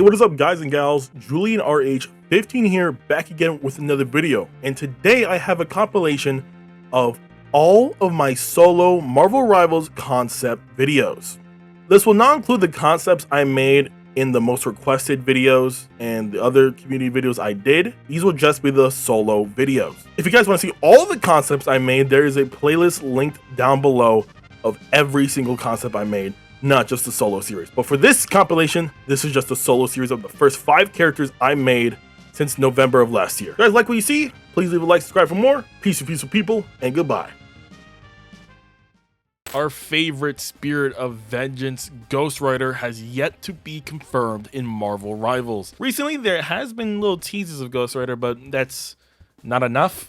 what is up guys and gals, Julian RH15 here, back again with another video. And today I have a compilation of all of my solo Marvel Rivals concept videos. This will not include the concepts I made in the most requested videos and the other community videos I did. These will just be the solo videos. If you guys want to see all the concepts I made, there is a playlist linked down below of every single concept I made, not just the solo series. But for this compilation, this is just a solo series of the first 5 characters I made since November of last year. If you guys like what you see, please leave a like, subscribe for more. Peace to peaceful people, and goodbye. Our favorite Spirit of Vengeance, Ghost Rider, has yet to be confirmed in Marvel Rivals. Recently, there has been little teases of Ghost Rider, but that's not enough.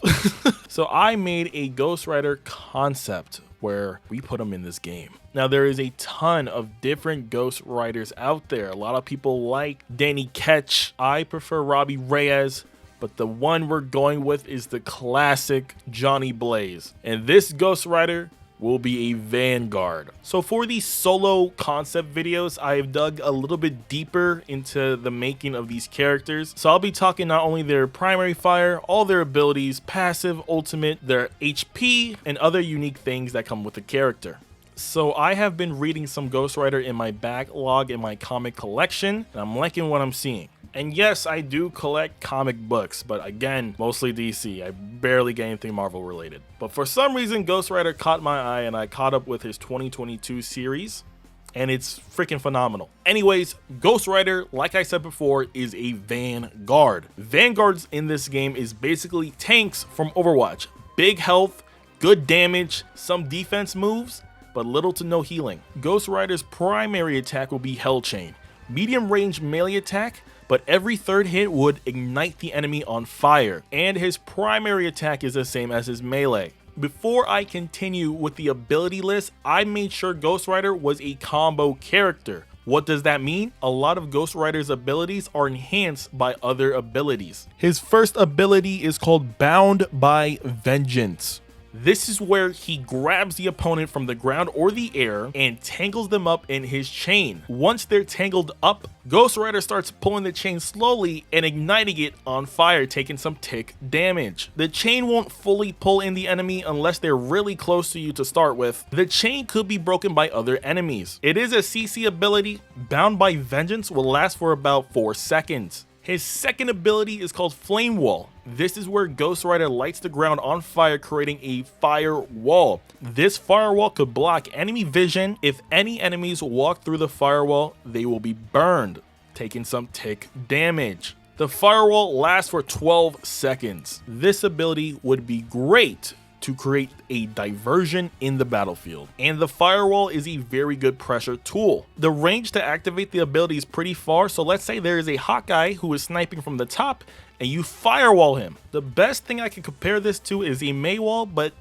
So I made a Ghost Rider concept where we put him in this game. Now, there is a ton of different Ghost Riders out there. A lot of people like Danny Ketch. I prefer Robbie Reyes, but the one we're going with is the classic Johnny Blaze. And this Ghost Rider will be a Vanguard. So for these solo concept videos, I've dug a little bit deeper into the making of these characters. So I'll be talking not only their primary fire, all their abilities, passive, ultimate, their HP, and other unique things that come with the character. So I have been reading some Ghost Rider in my backlog in my comic collection, and I'm liking what I'm seeing. And yes, I do collect comic books, but again, mostly DC. I barely get anything Marvel related. But for some reason, Ghost Rider caught my eye and I caught up with his 2022 series, and it's freaking phenomenal. Anyways, Ghost Rider, like I said before, is a Vanguard. Vanguards in this game is basically tanks from Overwatch. Big health, good damage, some defense moves, but little to no healing. Ghost Rider's primary attack will be Hell Chain. Medium range melee attack, but every third hit would ignite the enemy on fire, and his primary attack is the same as his melee. Before I continue with the ability list, I made sure Ghost Rider was a combo character. What does that mean? A lot of Ghost Rider's abilities are enhanced by other abilities. His first ability is called Bound by Vengeance. This is where he grabs the opponent from the ground or the air and tangles them up in his chain. Once they're tangled up, Ghost Rider starts pulling the chain slowly and igniting it on fire, taking some tick damage. The chain won't fully pull in the enemy unless they're really close to you to start with. The chain could be broken by other enemies. It is a CC ability. Bound by Vengeance will last for about 4 seconds. His second ability is called Flame Wall. This is where Ghost Rider lights the ground on fire, creating a fire wall. This firewall could block enemy vision. If any enemies walk through the firewall, they will be burned, taking some tick damage. The firewall lasts for 12 seconds. This ability would be great to create a diversion in the battlefield, and the firewall is a very good pressure tool. The range to activate the ability is pretty far, so let's say there is a Hawkeye who is sniping from the top and you firewall him. The best thing I can compare this to is a Maywall, but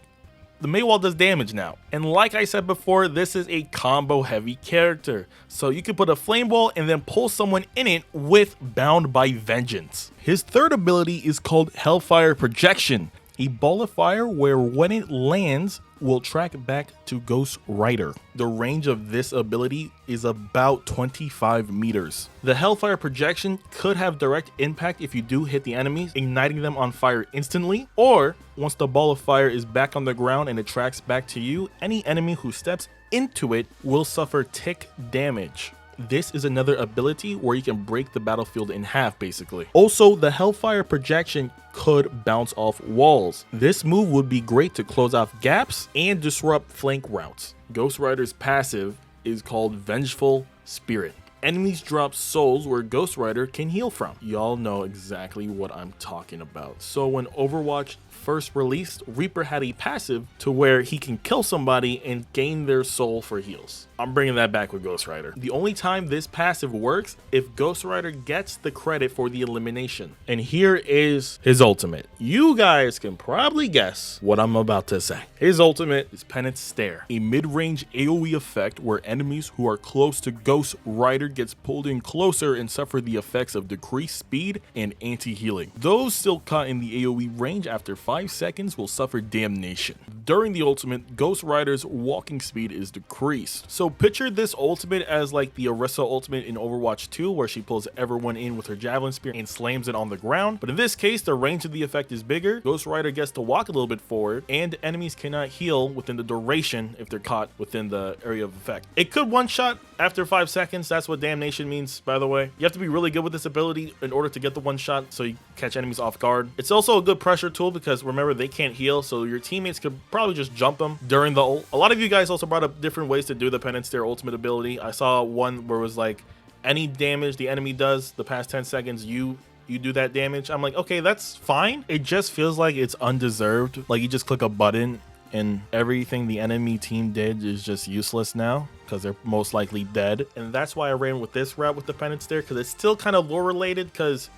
the Maywall does damage now. And like I said before, this is a combo heavy character, so you can put a flame wall and then pull someone in it with Bound by Vengeance. His third ability is called Hellfire Projection. A ball of fire where when it lands will track back to Ghost Rider. The range of this ability is about 25 meters. The Hellfire Projection could have direct impact if you do hit the enemies, igniting them on fire instantly, or once the ball of fire is back on the ground and it tracks back to you, any enemy who steps into it will suffer tick damage. This is another ability where you can break the battlefield in half, basically. Also, the Hellfire Projection could bounce off walls. This move would be great to close off gaps and disrupt flank routes. Ghost Rider's passive is called Vengeful Spirit. Enemies drop souls where Ghost Rider can heal from. Y'all know exactly what I'm talking about. So when Overwatch first released, Reaper had a passive to where he can kill somebody and gain their soul for heals. I'm bringing that back with Ghost Rider. The only time this passive works if Ghost Rider gets the credit for the elimination. And here is his ultimate. You guys can probably guess what I'm about to say. His ultimate is Penance Stare, a mid-range AoE effect where enemies who are close to Ghost Rider gets pulled in closer and suffer the effects of decreased speed and anti-healing. Those still caught in the AoE range after 5 seconds will suffer damnation. During the ultimate, Ghost Rider's walking speed is decreased. So picture this ultimate as like the Orisa ultimate in Overwatch 2, where she pulls everyone in with her javelin spear and slams it on the ground. But in this case, the range of the effect is bigger. Ghost Rider gets to walk a little bit forward, and enemies cannot heal within the duration if they're caught within the area of effect. It could one-shot after 5 seconds. That's what damnation means, by the way. You have to be really good with this ability in order to get the one shot so you catch enemies off guard. It's also a good pressure tool because remember, they can't heal, so your teammates could probably just jump them during the ult. A lot of you guys also brought up different ways to do the Penance Stare ultimate ability. I saw one where it was like any damage the enemy does the past 10 seconds, you do that damage. I'm like, okay, that's fine. It just feels like it's undeserved. Like you just click a button and everything the enemy team did is just useless now because they're most likely dead. And that's why I ran with this route with the Penance Stare, because it's still kind of lore related, because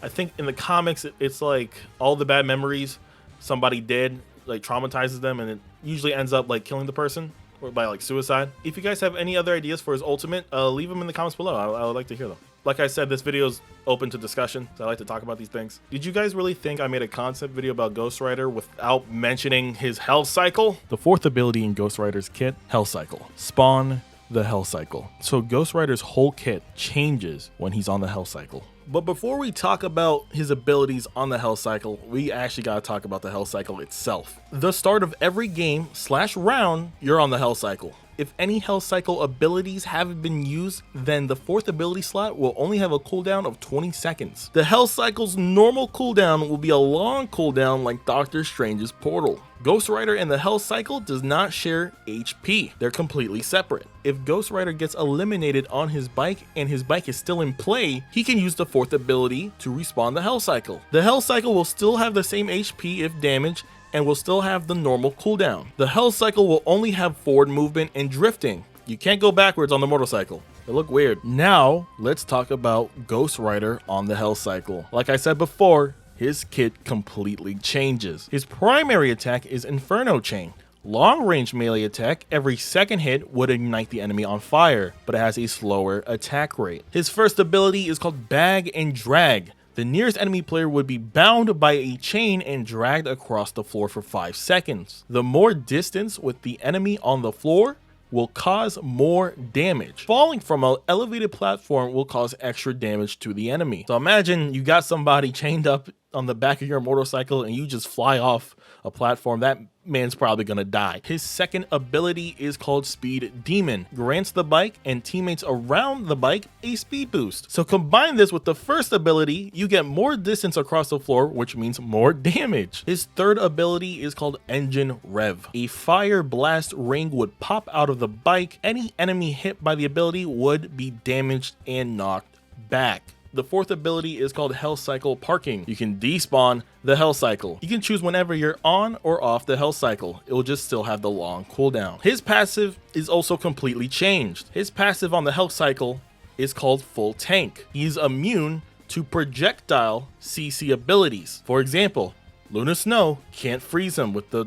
I think in the comics it's like all the bad memories somebody did like traumatizes them, and it usually ends up like killing the person or by like suicide. If you guys have any other ideas for his ultimate, leave them in the comments below. I would like to hear them. Like I said, this video is open to discussion, so I like to talk about these things. Did you guys really think I made a concept video about Ghost Rider without mentioning his health cycle? The fourth ability in Ghost Rider's kit, health cycle. Spawn the health cycle. So Ghost Rider's whole kit changes when he's on the health cycle. But before we talk about his abilities on the health cycle, we actually gotta talk about the health cycle itself. The start of every game / round, you're on the health cycle. If any health cycle abilities haven't been used, then the fourth ability slot will only have a cooldown of 20 seconds. The health cycle's normal cooldown will be a long cooldown like Doctor Strange's portal. Ghost Rider and the health cycle does not share HP. They're completely separate. If Ghost Rider gets eliminated on his bike and his bike is still in play, he can use the fourth ability to respawn the health cycle. The health cycle will still have the same HP if damaged, and will still have the normal cooldown. The health cycle will only have forward movement and drifting. You can't go backwards on the motorcycle. It look weird. Now, let's talk about Ghost Rider on the health cycle. Like I said before, his kit completely changes. His primary attack is Inferno Chain. Long range melee attack, every second hit would ignite the enemy on fire, but it has a slower attack rate. His first ability is called Bag and Drag. The nearest enemy player would be bound by a chain and dragged across the floor for 5 seconds. The more distance with the enemy on the floor will cause more damage. Falling from an elevated platform will cause extra damage to the enemy. So imagine you got somebody chained up on the back of your motorcycle and you just fly off a platform. That man's probably gonna die. His second ability is called Speed Demon. Grants the bike and teammates around the bike a speed boost. So combine this with the first ability, you get more distance across the floor, which means more damage. His third ability is called Engine Rev. A fire blast ring would pop out of the bike. Any enemy hit by the ability would be damaged and knocked back. The fourth ability is called Health Cycle Parking. You can despawn the health cycle. You can choose whenever you're on or off the health cycle. It will just still have the long cooldown. His passive is also completely changed. His passive on the health cycle is called Full Tank. He's immune to projectile CC abilities. For example, Luna Snow can't freeze him with the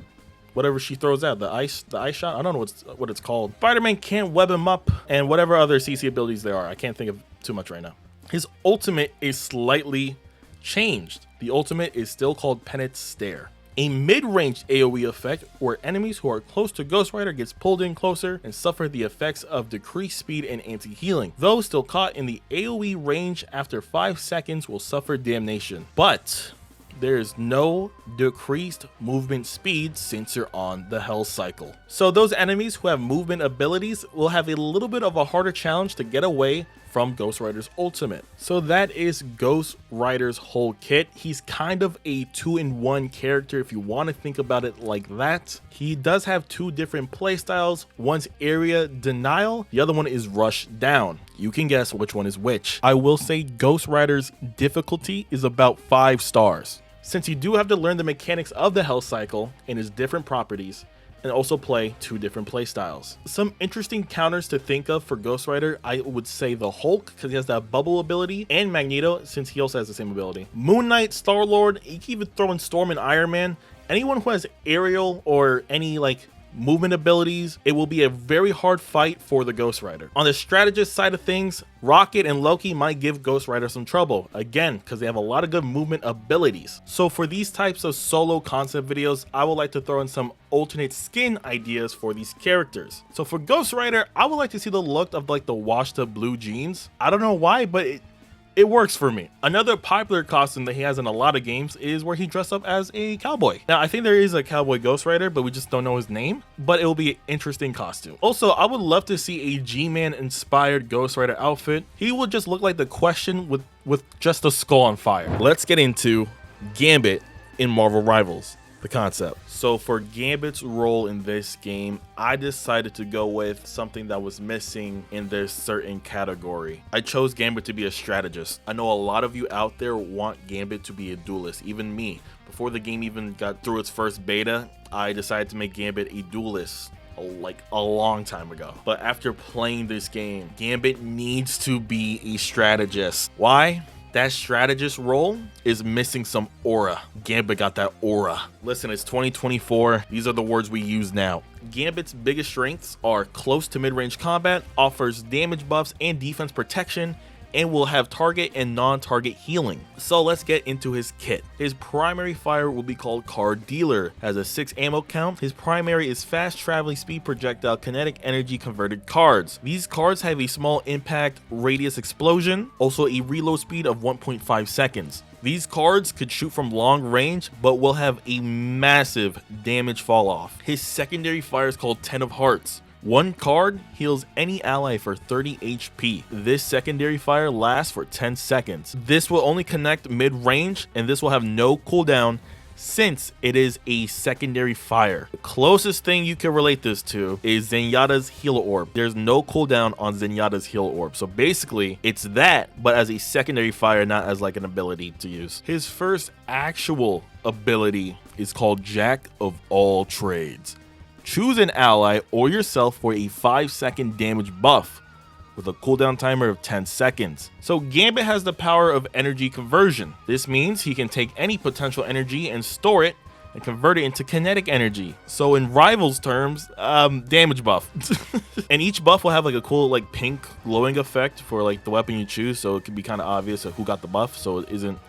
whatever she throws out, the ice shot. I don't know what it's called. Spider-Man can't web him up, and whatever other CC abilities there are. I can't think of too much right now. His ultimate is slightly changed. The ultimate is still called Penance Stare, a mid-range AoE effect where enemies who are close to Ghost Rider gets pulled in closer and suffer the effects of decreased speed and anti-healing. Those still caught in the AoE range after 5 seconds will suffer damnation, but there is no decreased movement speed since you're on the health cycle. So those enemies who have movement abilities will have a little bit of a harder challenge to get away from Ghost Rider's ultimate. So that is Ghost Rider's whole kit. He's kind of a 2-in-1 character if you want to think about it like that. He does have 2 different playstyles. One's area denial, the other one is rush down. You can guess which one is which. I will say Ghost Rider's difficulty is about 5 stars. Since you do have to learn the mechanics of the health cycle and its different properties, and also play 2 different playstyles. Some interesting counters to think of for Ghost Rider, I would say the Hulk, because he has that bubble ability, and Magneto, since he also has the same ability. Moon Knight, Star-Lord, you can even throw in Storm and Iron Man. Anyone who has aerial or any like movement abilities, it will be a very hard fight for the Ghost Rider. On the strategist side of things, Rocket and Loki might give Ghost Rider some trouble, again, because they have a lot of good movement abilities. So for these types of solo concept videos, I would like to throw in some alternate skin ideas for these characters. So for Ghost Rider, I would like to see the look of like the washed up blue jeans. I don't know why, but it works for me. Another popular costume that he has in a lot of games is where he dressed up as a cowboy. Now, I think there is a cowboy Ghost Rider, but we just don't know his name, but it will be an interesting costume. Also, I would love to see a G-Man inspired Ghost Rider outfit. He will just look like the Question with just a skull on fire. Let's get into Gambit in Marvel Rivals, the concept. So for Gambit's role in this game, I decided to go with something that was missing in this certain category. I chose Gambit to be a strategist. I know a lot of you out there want Gambit to be a duelist, even me. Before the game even got through its first beta, I decided to make Gambit a duelist like a long time ago. But after playing this game, Gambit needs to be a strategist. Why? That strategist role is missing some aura. Gambit got that aura. Listen, it's 2024. These are the words we use now. Gambit's biggest strengths are close to mid-range combat, offers damage buffs and defense protection, and will have target and non-target healing. So let's get into his kit. His primary fire will be called Card Dealer. Has a 6 ammo count. His primary is fast traveling speed projectile kinetic energy converted cards. These cards have a small impact radius explosion, also a reload speed of 1.5 seconds. These cards could shoot from long range, but will have a massive damage fall off. His secondary fire is called 10 of Hearts. One card heals any ally for 30 HP. This secondary fire lasts for 10 seconds. This will only connect mid-range, and this will have no cooldown since it is a secondary fire. The closest thing you can relate this to is Zenyatta's Heal Orb. There's no cooldown on Zenyatta's Heal Orb. So basically, it's that, but as a secondary fire, not as like an ability to use. His first actual ability is called Jack of All Trades. Choose an ally or yourself for a 5-second damage buff with a cooldown timer of 10 seconds. So Gambit has the power of energy conversion. This means he can take any potential energy and store it and convert it into kinetic energy. So in Rivals terms, damage buff. And each buff will have like a cool like pink glowing effect for like the weapon you choose, so it can be kind of obvious who got the buff, so it isn't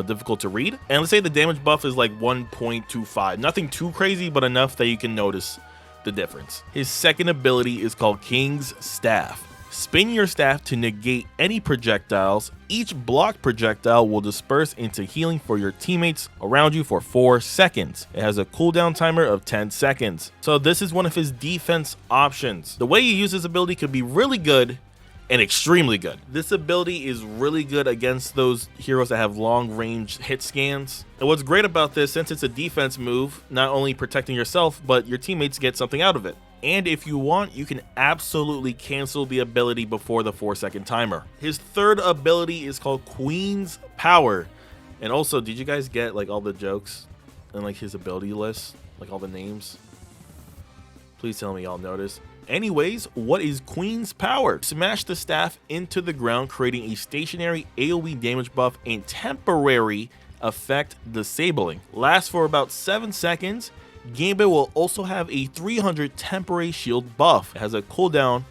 difficult to read. And let's say the damage buff is like 1.25. Nothing too crazy, but enough that you can notice the difference. His second ability is called King's Staff. Spin your staff to negate any projectiles. Each blocked projectile will disperse into healing for your teammates around you for 4 seconds. It has a cooldown timer of 10 seconds. So this is one of his defense options. The way you use this ability could be really good and extremely good. This ability is really good against those heroes that have long range hit scans. And what's great about this, since it's a defense move, not only protecting yourself, but your teammates get something out of it. And if you want, you can absolutely cancel the ability before the 4-second timer. His third ability is called Queen's Power. And also, did you guys get like all the jokes and like his ability list, like all the names? Please tell me y'all noticed. Anyways, what is Queen's Power? Smash the staff into the ground, creating a stationary AoE damage buff and temporary effect disabling. Lasts for about 7 seconds. Gambit will also have a 300 temporary shield buff. It has a cooldown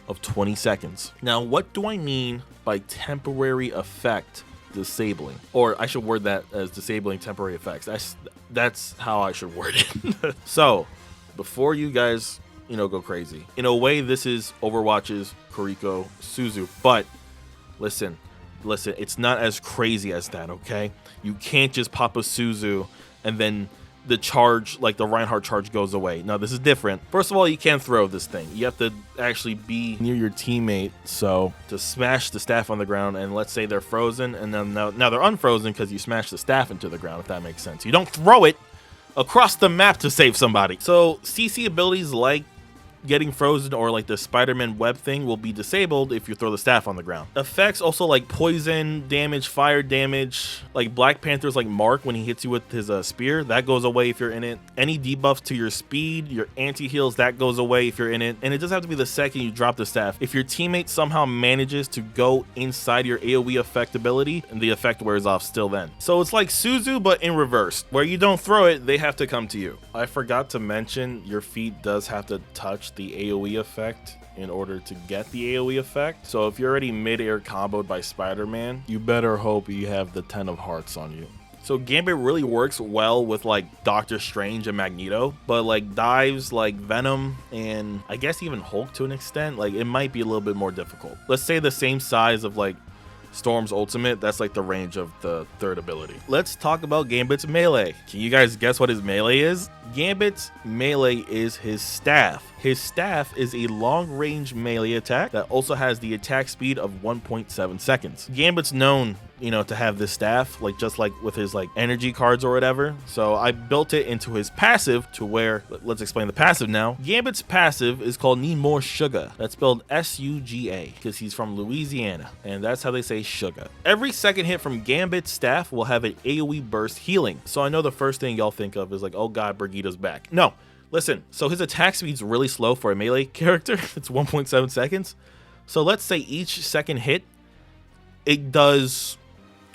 of 20 seconds. Now, what do I mean by temporary effect disabling? Or I should word that as disabling temporary effects. That's how I should word it. So, before you guys go crazy. In a way, this is Overwatch's Kuriko Suzu, but listen, it's not as crazy as that, okay? You can't just pop a Suzu and then the charge, like the Reinhardt charge, goes away. No, this is different. First of all, you can't throw this thing. You have to actually be near your teammate, so to smash the staff on the ground, and let's say they're frozen, and then now they're unfrozen because you smashed the staff into the ground, if that makes sense. You don't throw it across the map to save somebody. So CC abilities like getting frozen or like the Spider-Man web thing will be disabled if you throw the staff on the ground. Effects also like poison damage, fire damage, like Black Panther's like mark when he hits you with his spear, that goes away if you're in it. Any debuffs to your speed, your anti-heals, that goes away if you're in it. And it doesn't have to be the second you drop the staff. If your teammate somehow manages to go inside your AoE effect ability, and the effect wears off still then. So it's like Suzu but in reverse, where you don't throw it, they have to come to you. I forgot to mention your feet does have to touch the AoE effect in order to get the AoE effect. So if you're already mid-air comboed by Spider-Man, you better hope you have the 10 of hearts on you. So Gambit really works well with like Doctor Strange and Magneto, but like dives like Venom and I guess even Hulk to an extent, like it might be a little bit more difficult. Let's say the same size of like Storm's ultimate, that's like the range of the third ability. Let's talk about Gambit's melee. Can you guys guess what his melee is? Gambit's melee is his staff. His staff is a long-range melee attack that also has the attack speed of 1.7 seconds. Gambit's known, to have this staff, like just like with his like energy cards or whatever. So I built it into his passive to where, let's explain the passive now. Gambit's passive is called Need More Sugar. That's spelled S-U-G-A because he's from Louisiana, and that's how they say sugar. Every second hit from Gambit's staff will have an AoE burst healing. So I know the first thing y'all think of is like, oh god, Brigida's back. No. Listen, so his attack speed's really slow for a melee character. It's 1.7 seconds. So let's say each second hit, it does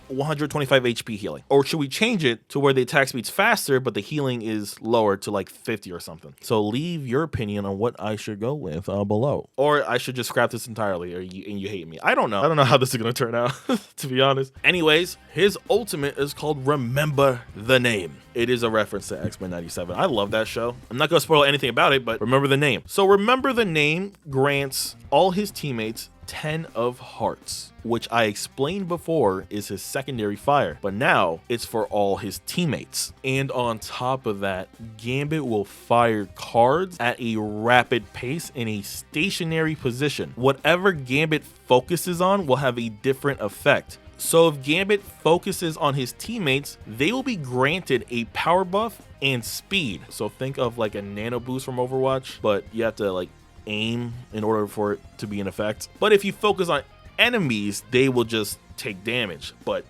125 HP healing. Or should we change it to where the attack speed's faster, but the healing is lower to like 50 or something? So leave your opinion on what I should go with below. Or I should just scrap this entirely and you hate me. I don't know. I don't know how this is going to turn out, to be honest. Anyways, his ultimate is called Remember the Name. It is a reference to X-Men 97. I love that show. I'm not going to spoil anything about it, but remember the name. So Remember the Name grants all his teammates 10 of hearts, which I explained before is his secondary fire, but now it's for all his teammates. And on top of that, Gambit will fire cards at a rapid pace in a stationary position. Whatever Gambit focuses on will have a different effect. So if Gambit focuses on his teammates, they will be granted a power buff and speed. So think of like a nano boost from Overwatch, but you have to like aim in order for it to be in effect. But if you focus on enemies, they will just take damage. But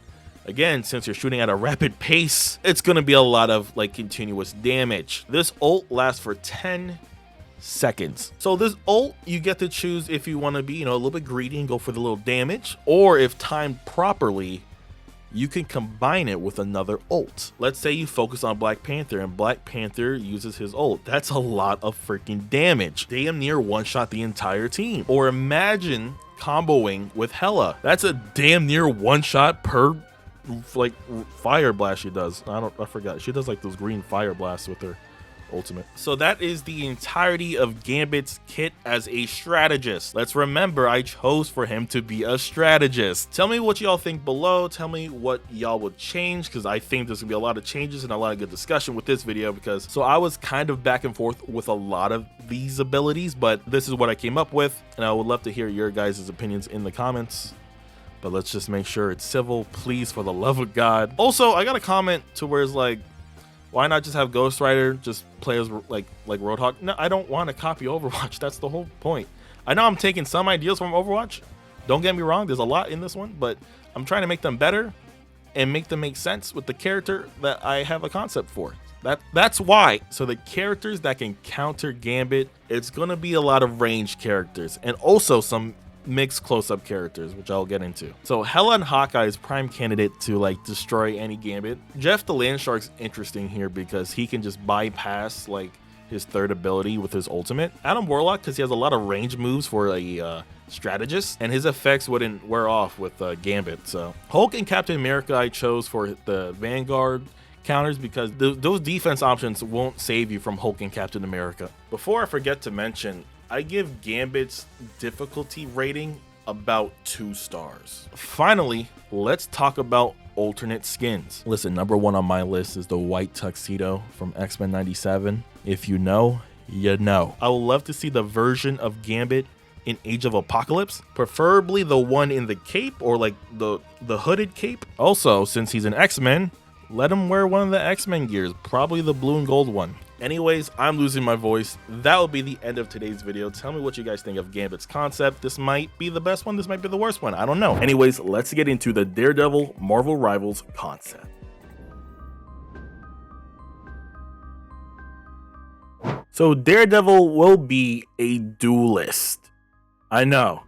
again, since you're shooting at a rapid pace, it's going to be a lot of like continuous damage. This ult lasts for 10 seconds. So this ult, you get to choose if you want to be, a little bit greedy and go for the little damage, or if timed properly, you can combine it with another ult. Let's say you focus on Black Panther and Black Panther uses his ult. That's a lot of freaking damage. Damn near one-shot the entire team. Or imagine comboing with Hela. That's a damn near one-shot per like fire blast she does. I forgot. She does like those green fire blasts with her ultimate. So that is the entirety of Gambit's kit as a strategist. Let's remember, I chose for him to be a strategist. Tell me what y'all think below. Tell me what y'all would change, because I think there's gonna be a lot of changes and a lot of good discussion with this video, because so I was kind of back and forth with a lot of these abilities, but this is what I came up with, and I would love to hear your guys' opinions in the comments. But let's just make sure it's civil, please, for the love of God. Also, I got a comment to where it's like, why not just have Ghost Rider just play as like Roadhog? No, I don't want to copy Overwatch. That's the whole point. I know I'm taking some ideas from Overwatch. Don't get me wrong. There's a lot in this one, but I'm trying to make them better and make them make sense with the character that I have a concept for. That's why. So the characters that can counter Gambit, it's going to be a lot of ranged characters and also some mixed close-up characters, which I'll get into. So Hela and Hawkeye is prime candidate to like destroy any Gambit. Jeff the Landshark's interesting here because he can just bypass like his third ability with his ultimate. Adam Warlock, because he has a lot of range moves for a strategist, and his effects wouldn't wear off with Gambit. So Hulk and Captain America I chose for the Vanguard counters because those defense options won't save you from Hulk and Captain America. Before I forget to mention, I give Gambit's difficulty rating about 2 stars. Finally, let's talk about alternate skins. Listen, number 1 on my list is the white tuxedo from X-Men 97. If you know, you know. I would love to see the version of Gambit in Age of Apocalypse, preferably the one in the cape or like the hooded cape. Also, since he's an X-Men, let him wear one of the X-Men gears, probably the blue and gold one. Anyways, I'm losing my voice. That will be the end of today's video. Tell me what you guys think of Gambit's concept. This might be the best one, this might be the worst one, I don't know. Anyways, let's get into the Daredevil Marvel Rivals concept. So Daredevil will be a duelist. I know.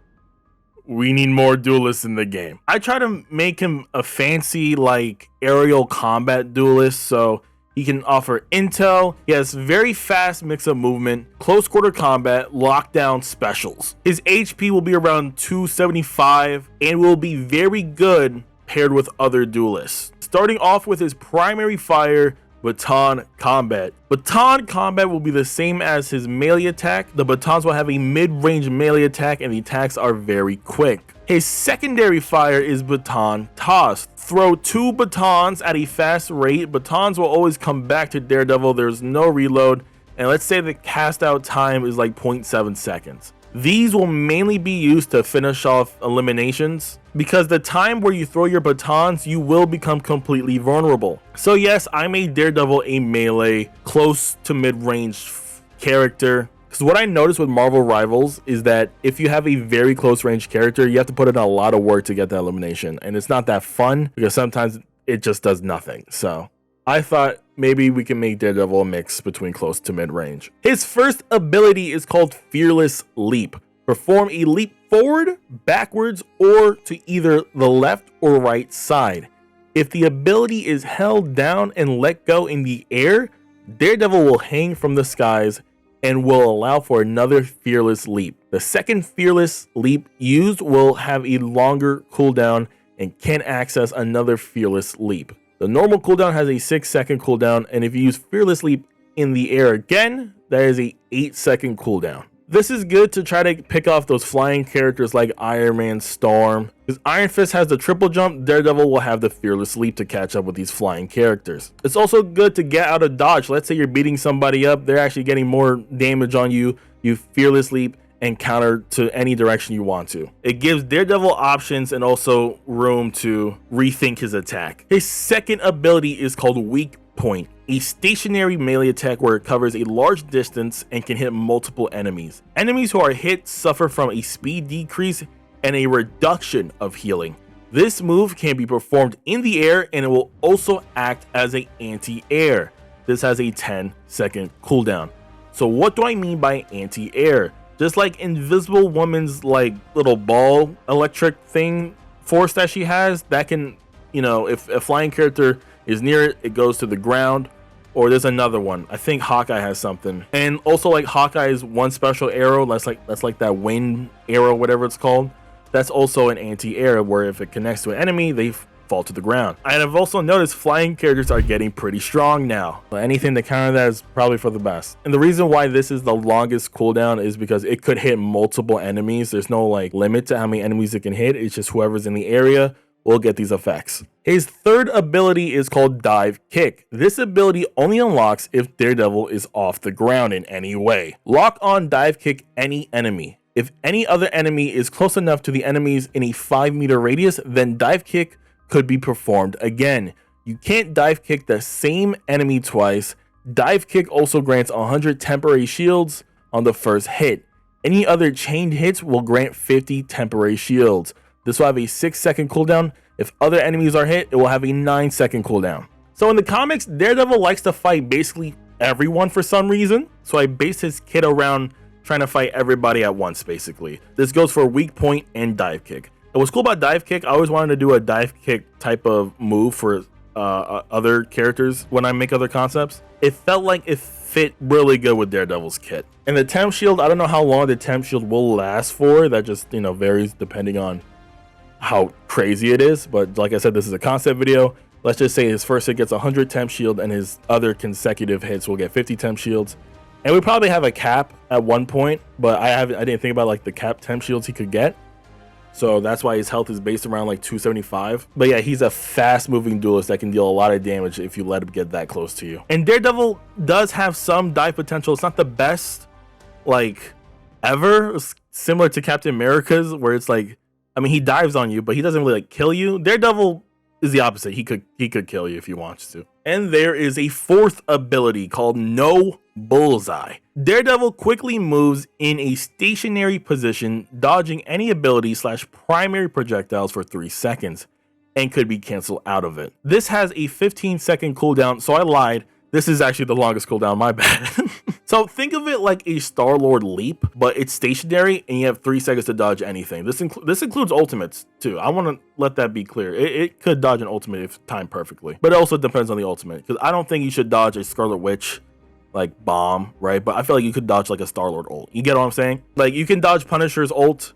We need more duelists in the game. I try to make him a fancy like aerial combat duelist so he can offer intel. He has very fast mix of movement, close quarter combat, lockdown specials. His HP will be around 275 and will be very good paired with other duelists. Starting off with his primary fire, baton combat. Baton combat will be the same as his melee attack. The batons will have a mid-range melee attack and the attacks are very quick. His secondary fire is baton toss. Throw 2 batons at a fast rate. Batons will always come back to Daredevil. There's no reload. And let's say the cast out time is like 0.7 seconds. These will mainly be used to finish off eliminations because the time where you throw your batons, you will become completely vulnerable. So yes, I made Daredevil a melee close to mid-range character. Because what I noticed with Marvel Rivals is that if you have a very close range character, you have to put in a lot of work to get that elimination. And it's not that fun because sometimes it just does nothing. So I thought maybe we can make Daredevil a mix between close to mid-range. His first ability is called Fearless Leap. Perform a leap forward, backwards, or to either the left or right side. If the ability is held down and let go in the air, Daredevil will hang from the skies and will allow for another Fearless Leap. The second Fearless Leap used will have a longer cooldown and can access another Fearless Leap. The normal cooldown has a 6-second cooldown, and if you use Fearless Leap in the air again, that is a 8-second cooldown. This is good to try to pick off those flying characters like Iron Man, Storm. Because Iron Fist has the triple jump, Daredevil will have the Fearless Leap to catch up with these flying characters. It's also good to get out of dodge. Let's say you're beating somebody up, they're actually getting more damage on you. You Fearless Leap and counter to any direction you want to. It gives Daredevil options and also room to rethink his attack. His second ability is called Weak Point, a stationary melee attack where it covers a large distance and can hit multiple enemies. Enemies who are hit suffer from a speed decrease and a reduction of healing. This move can be performed in the air and it will also act as an anti-air. This has a 10-second cooldown. So what do I mean by anti-air? Just like Invisible Woman's like little ball electric thing force that she has, that can, you know, if a flying character is near it, it goes to the ground. Or there's another one. I think Hawkeye has something. And also like Hawkeye's one special arrow, that's like that wind arrow, whatever it's called. That's also an anti-air where if it connects to an enemy, they fall to the ground. And I've also noticed flying characters are getting pretty strong now. Anything to counter that is probably for the best. And the reason why this is the longest cooldown is because it could hit multiple enemies. There's no like limit to how many enemies it can hit. It's just whoever's in the area will get these effects. His third ability is called Dive Kick. This ability only unlocks if Daredevil is off the ground in any way. Lock on Dive Kick any enemy. If any other enemy is close enough to the enemies in a 5-meter radius, then Dive Kick could be performed again. You can't dive kick the same enemy twice. Dive kick also grants 100 temporary shields on the first hit. Any other chained hits will grant 50 temporary shields. This will have a 6-second cooldown. If other enemies are hit, it will have a 9-second cooldown. So in the comics, Daredevil likes to fight basically everyone for some reason. So I based his kit around trying to fight everybody at once basically. This goes for Weak Point and Dive Kick. And what's cool about Dive Kick, I always wanted to do a Dive Kick type of move for other characters when I make other concepts. It felt like it fit really good with Daredevil's kit. And the temp shield, I don't know how long the temp shield will last for. That just, you know, varies depending on how crazy it is. But like I said, this is a concept video. Let's just say his first hit gets 100 temp shield and his other consecutive hits will get 50 temp shields. And we probably have a cap at one point, but I didn't think about like the cap temp shields he could get. So that's why his health is based around like 275. But yeah, he's a fast moving duelist that can deal a lot of damage if you let him get that close to you. And Daredevil does have some dive potential. It's not the best like ever. It's similar to Captain America's where it's like, I mean, he dives on you, but he doesn't really like kill you. Daredevil is the opposite. He could kill you if he wants to. And there is a fourth ability called No Bullseye. Daredevil quickly moves in a stationary position, dodging any ability / primary projectiles for 3 seconds, and could be canceled out of it. This has a 15-second cooldown, so I lied. This is actually the longest cooldown, my bad. So think of it like a Star-Lord leap, but it's stationary and you have 3 seconds to dodge anything. This includes ultimates too. I want to let that be clear. It could dodge an ultimate if timed perfectly, but it also depends on the ultimate, because I don't think you should dodge a Scarlet Witch like bomb, right? But I feel like you could dodge like a Star-Lord ult. You get what I'm saying? Like you can dodge Punisher's ult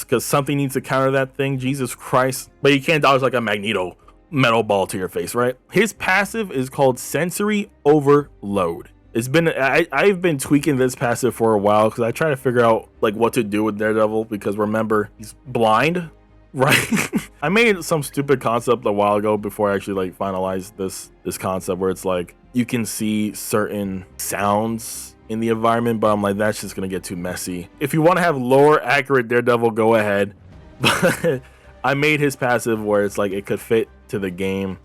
because something needs to counter that thing. Jesus Christ. But you can't dodge like a Magneto metal ball to your face, right? His passive is called Sensory Overload. It's been I've been tweaking this passive for a while because I try to figure out like what to do with Daredevil, because remember, he's blind, right? I made some stupid concept a while ago before I actually like finalized this concept where it's like you can see certain sounds in the environment, but I'm like, that's just gonna get too messy. If you want to have lower accurate Daredevil, go ahead. But I made his passive where it's like it could fit to the game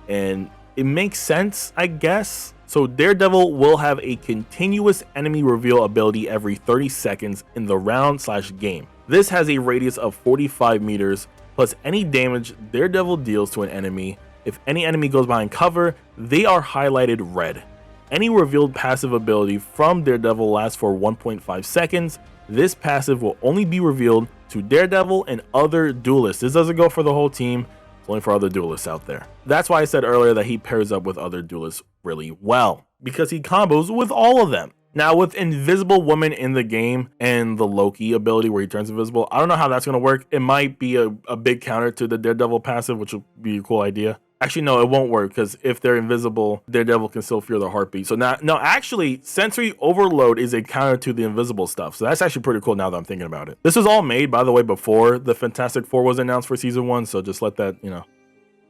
and it makes sense, I guess. So Daredevil will have a continuous enemy reveal ability every 30 seconds in the round / game. This has a radius of 45 meters plus any damage Daredevil deals to an enemy. If any enemy goes behind cover, they are highlighted red. Any revealed passive ability from Daredevil lasts for 1.5 seconds. This passive will only be revealed to Daredevil and other duelists. This doesn't go for the whole team. It's only for other duelists out there. That's why I said earlier that he pairs up with other duelists really well, because he combos with all of them. Now with Invisible Woman in the game and the Loki ability where he turns invisible, I don't know how that's going to work. It might be a big counter to the Daredevil passive, which will be a cool idea. Actually, no, it won't work, because if they're invisible, Daredevil can still feel their heartbeat. So now, no, actually, Sensory Overload is a counter to the invisible stuff. So that's actually pretty cool now that I'm thinking about it. This was all made, by the way, before the Fantastic Four was announced for season 1. So just let that,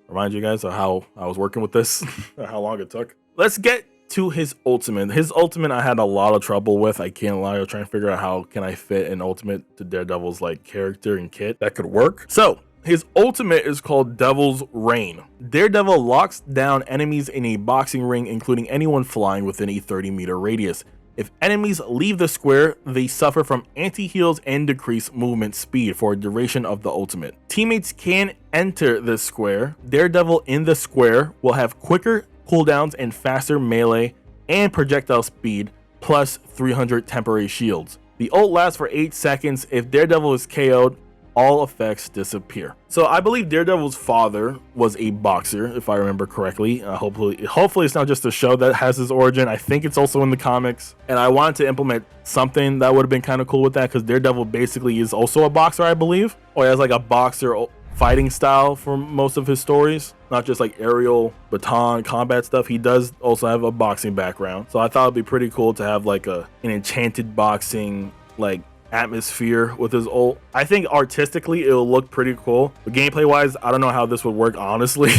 remind you guys of how I was working with this, how long it took. Let's get to his ultimate. His ultimate I had a lot of trouble with. I can't lie. I was trying to figure out how can I fit an ultimate to Daredevil's like character and kit that could work. So his ultimate is called Devil's Reign. Daredevil locks down enemies in a boxing ring, including anyone flying within a 30-meter radius. If enemies leave the square, they suffer from anti-heals and decrease movement speed for a duration of the ultimate. Teammates can enter the square. Daredevil in the square will have quicker cooldowns and faster melee and projectile speed, plus 300 temporary shields. The ult lasts for 8 seconds. If Daredevil is KO'd, all effects disappear. So I believe Daredevil's father was a boxer, if I remember correctly. Hopefully it's not just a show that has his origin. I think it's also in the comics, and I wanted to implement something that would have been kind of cool with that, because Daredevil basically is also a boxer, I believe, or he has like a boxer fighting style for most of his stories, not just like aerial baton combat stuff. He does also have a boxing background, so I thought it'd be pretty cool to have like an enchanted boxing like atmosphere with his ult. I think artistically it'll look pretty cool, but gameplay wise I don't know how this would work, honestly.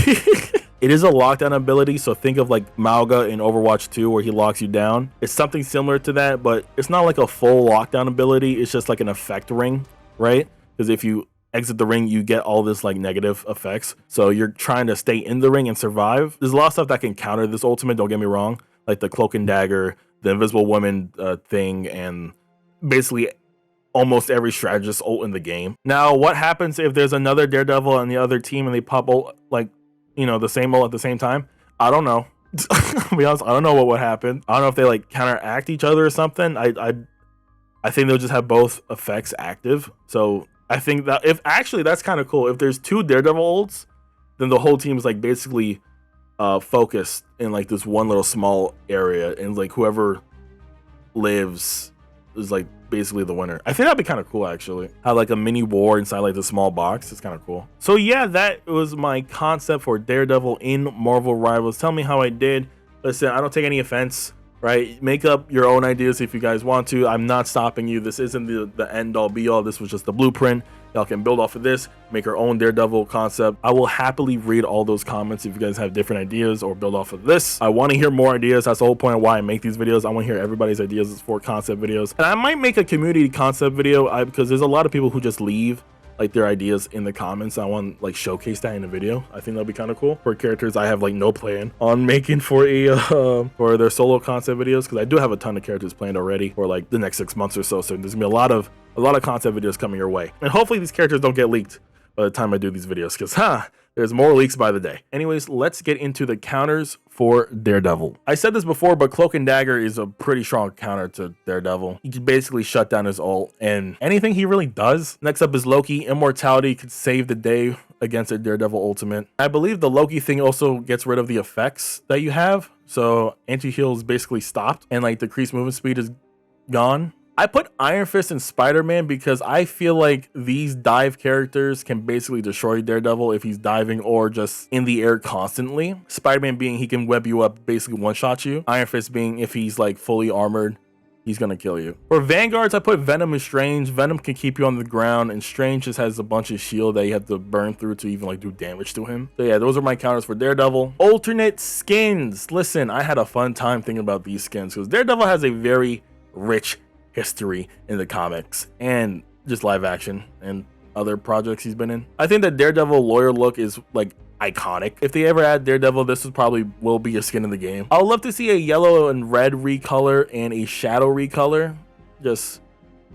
It is a lockdown ability, so think of like Mauga in Overwatch 2 where he locks you down. It's something similar to that, but it's not like a full lockdown ability. It's just like an effect ring, right? Because if you exit the ring, you get all this like negative effects, so you're trying to stay in the ring and survive. There's a lot of stuff that can counter this ultimate, don't get me wrong, like the Cloak and Dagger, the Invisible Woman thing, and basically almost every strategist ult in the game. Now, what happens if there's another Daredevil on the other team and they pop ult, like, the same ult at the same time? I don't know. I'll be honest, I don't know what would happen. I don't know if they like counteract each other or something. I think they'll just have both effects active. So I think that that's kind of cool. If there's 2 Daredevil ults, then the whole team is like basically focused in like this one little small area, and like whoever lives is like basically the winner. I think that'd be kind of cool, actually. Have like a mini war inside like the small box. It's kind of cool. So yeah, that was my concept for Daredevil in Marvel Rivals. Tell me how I did. Listen, I don't take any offense, right? Make up your own ideas if you guys want to. I'm not stopping you. This isn't the end all be all. This was just the blueprint. Y'all can build off of this, make your own Daredevil concept. I will happily read all those comments if you guys have different ideas or build off of this. I want to hear more ideas. That's the whole point of why I make these videos. I want to hear everybody's ideas for concept videos. And I might make a community concept video because there's a lot of people who just leave like their ideas in the comments. I want like showcase that in a video. I think that'll be kind of cool for characters I have like no plan on making for a for their solo concept videos, because I do have a ton of characters planned already for like the next 6 months or so. So there's gonna be a lot of concept videos coming your way, and hopefully these characters don't get leaked by the time I do these videos, because there's more leaks by the day. Anyways, let's get into the counters for Daredevil. I said this before, but Cloak and Dagger is a pretty strong counter to Daredevil. You can basically shut down his ult and anything he really does. Next up is Loki. Immortality could save the day against a Daredevil ultimate. I believe the Loki thing also gets rid of the effects that you have. So anti-heal is basically stopped, and like decreased movement speed is gone. I put Iron Fist and Spider-Man because I feel like these dive characters can basically destroy Daredevil if he's diving or just in the air constantly. Spider-Man being he can web you up, basically one-shot you. Iron Fist being if he's like fully armored, he's gonna kill you. For Vanguards, I put Venom and Strange. Venom can keep you on the ground, and Strange just has a bunch of shield that you have to burn through to even like do damage to him. So yeah, those are my counters for Daredevil. Alternate skins. Listen, I had a fun time thinking about these skins because Daredevil has a very rich history in the comics and just live action and other projects he's been in. I think that Daredevil lawyer look is like iconic. If they ever add Daredevil, this will be a skin in the game. I would love to see a yellow and red recolor and a shadow recolor. Just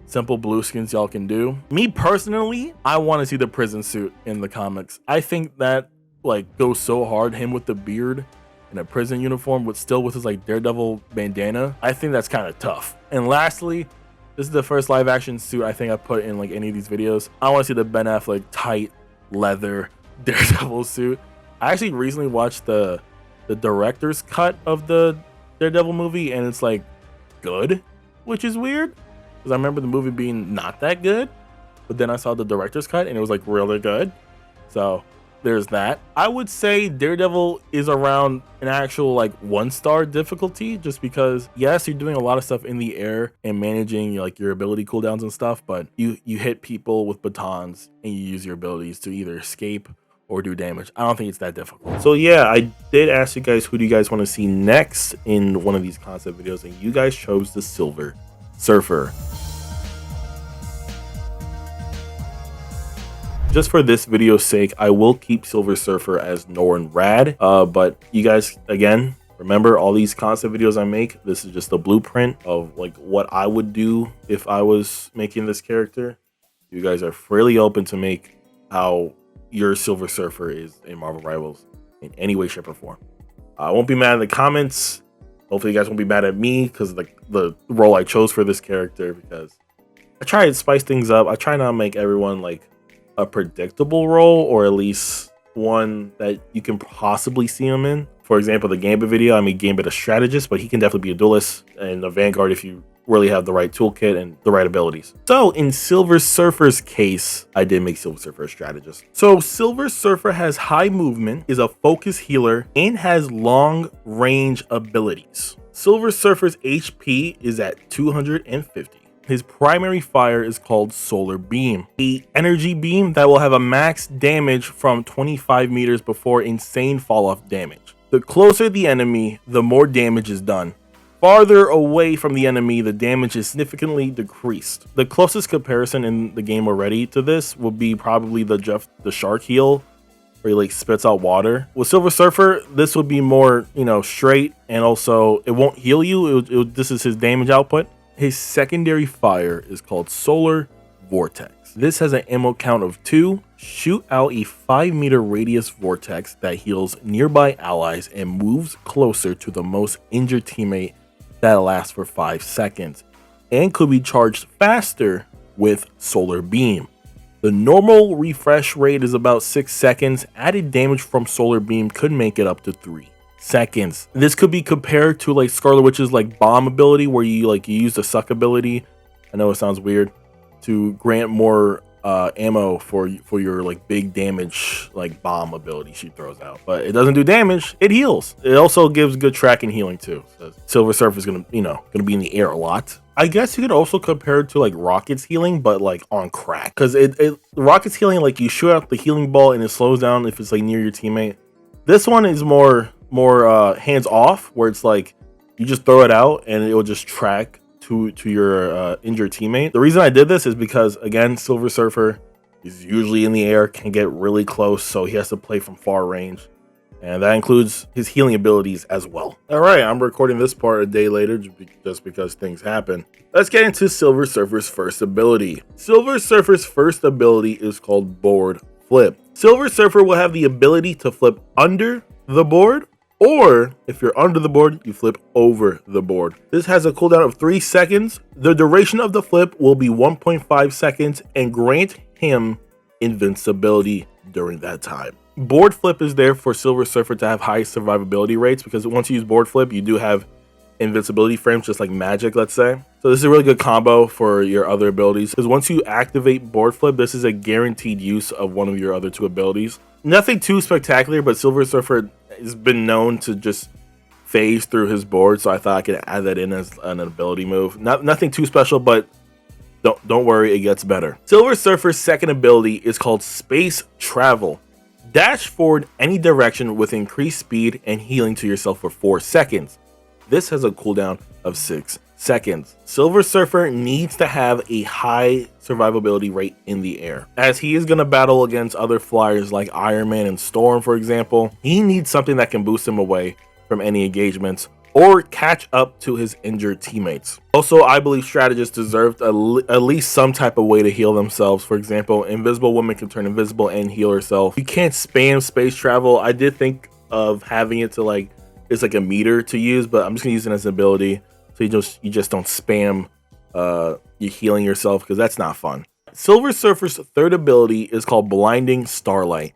simple blue skins y'all can do. Me personally, I want to see the prison suit in the comics. I think that like goes so hard, him with the beard in a prison uniform with his like Daredevil bandana. I think that's kind of tough. And lastly, this is the first live action suit I think I put in like any of these videos. I want to see the Ben Affleck tight leather Daredevil suit. I actually recently watched the director's cut of the Daredevil movie, and it's like good, which is weird because I remember the movie being not that good, but then I saw the director's cut and it was like really good. So there's that. I would say Daredevil is around an actual like 1-star difficulty, just because yes, you're doing a lot of stuff in the air and managing like your ability cooldowns and stuff, but you hit people with batons and you use your abilities to either escape or do damage. I don't think it's that difficult. So yeah, I did ask you guys who do you guys want to see next in one of these concept videos, and you guys chose the Silver Surfer. Just for this video's sake, I will keep Silver Surfer as Norrin Rad, but you guys, again, remember all these concept videos I make, this is just a blueprint of like what I would do if I was making this character. You guys are freely open to make how your Silver Surfer is in Marvel Rivals in any way, shape, or form. I won't be mad in the comments. Hopefully you guys won't be mad at me because like the role I chose for this character, because I try to spice things up. I try not to make everyone like a predictable role, or at least one that you can possibly see him in. For example, the Gambit video, I made Gambit a strategist, but he can definitely be a duelist and a Vanguard if you really have the right toolkit and the right abilities. So in Silver Surfer's case, I did make Silver Surfer a strategist. So Silver Surfer has high movement, is a focus healer, and has long range abilities. Silver Surfer's HP is at 250. His primary fire is called Solar Beam, a energy beam that will have a max damage from 25 meters before insane fall-off damage. The closer the enemy, the more damage is done. Farther away from the enemy, the damage is significantly decreased. The closest comparison in the game already to this would be probably the shark heal, where he like spits out water. With Silver Surfer, this would be more, straight, and also it won't heal you. This is his damage output. His secondary fire is called Solar Vortex. This has an ammo count of 2. Shoot out a 5-meter radius vortex that heals nearby allies and moves closer to the most injured teammate that lasts for 5 seconds, and could be charged faster with Solar Beam. The normal refresh rate is about 6 seconds. Added damage from Solar Beam could make it up to 3 seconds. This could be compared to like Scarlet Witch's like bomb ability, where you use the suck ability. I know it sounds weird, to grant more ammo for your like big damage like bomb ability she throws out, but it doesn't do damage, it heals. It also gives good track and healing too. So Silver Surfer is gonna be in the air a lot. I guess you could also compare it to like Rocket's healing, but like on crack, because Rocket's healing, like you shoot out the healing ball and it slows down if it's like near your teammate. This one is more hands off, where it's like you just throw it out and it will just track to your injured teammate. The reason I did this is because, again, Silver Surfer, He's usually in the air, can get really close, so he has to play from far range. And that includes his healing abilities as well. All right, I'm recording this part a day later just because things happen. Let's get into Silver Surfer's first ability. Silver Surfer's first ability is called Board Flip. Silver Surfer will have the ability to flip under the board, or if you're under the board, you flip over the board. This has a cooldown of 3 seconds. The duration of the flip will be 1.5 seconds and grant him invincibility during that time. Board Flip is there for Silver Surfer to have high survivability rates, because once you use Board Flip, you do have invincibility frames, just like magic, let's say. So this is a really good combo for your other abilities, because once you activate Board Flip, this is a guaranteed use of one of your other 2 abilities. Nothing too spectacular, but Silver Surfer has been known to just phase through his board, so I thought I could add that in as an ability move. Nothing too special, but don't worry, it gets better. Silver Surfer's second ability is called Space Travel. Dash forward any direction with increased speed and healing to yourself for 4 seconds. This has a cooldown of 6 seconds. Silver Surfer needs to have a high survivability rate in the air, as he is going to battle against other flyers like Iron Man and Storm, for example. He needs something that can boost him away from any engagements or catch up to his injured teammates. Also, I believe strategists deserve at least some type of way to heal themselves. For example, Invisible Woman can turn invisible and heal herself. You can't spam space travel. I did think of having it to it's like a meter to use, but I'm just gonna use it as an ability, so you just don't spam you healing yourself, because that's not fun. Silver Surfer's third ability is called Blinding Starlight.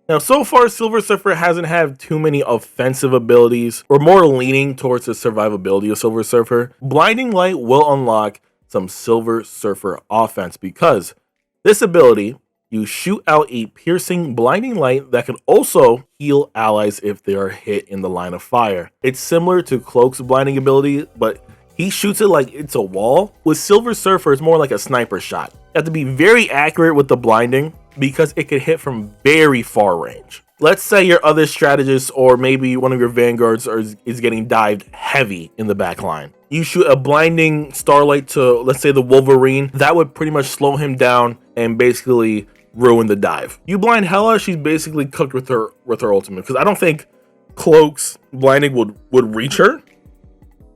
Now, so far, Silver Surfer hasn't had too many offensive abilities. We're more leaning towards the survivability of Silver Surfer. Blinding Light will unlock some Silver Surfer offense, because this ability, you shoot out a piercing blinding light that can also heal allies if they are hit in the line of fire. It's similar to Cloak's blinding ability, but he shoots it like it's a wall. With Silver Surfer, it's more like a sniper shot. You have to be very accurate with the blinding, because it could hit from very far range. Let's say your other strategist, or maybe one of your vanguards, is getting dived heavy in the back line. You shoot a blinding starlight to, let's say, the Wolverine. That would pretty much slow him down and basically ruin the dive. You blind Hela, she's basically cooked with her ultimate, because I don't think Cloak's blinding would reach her,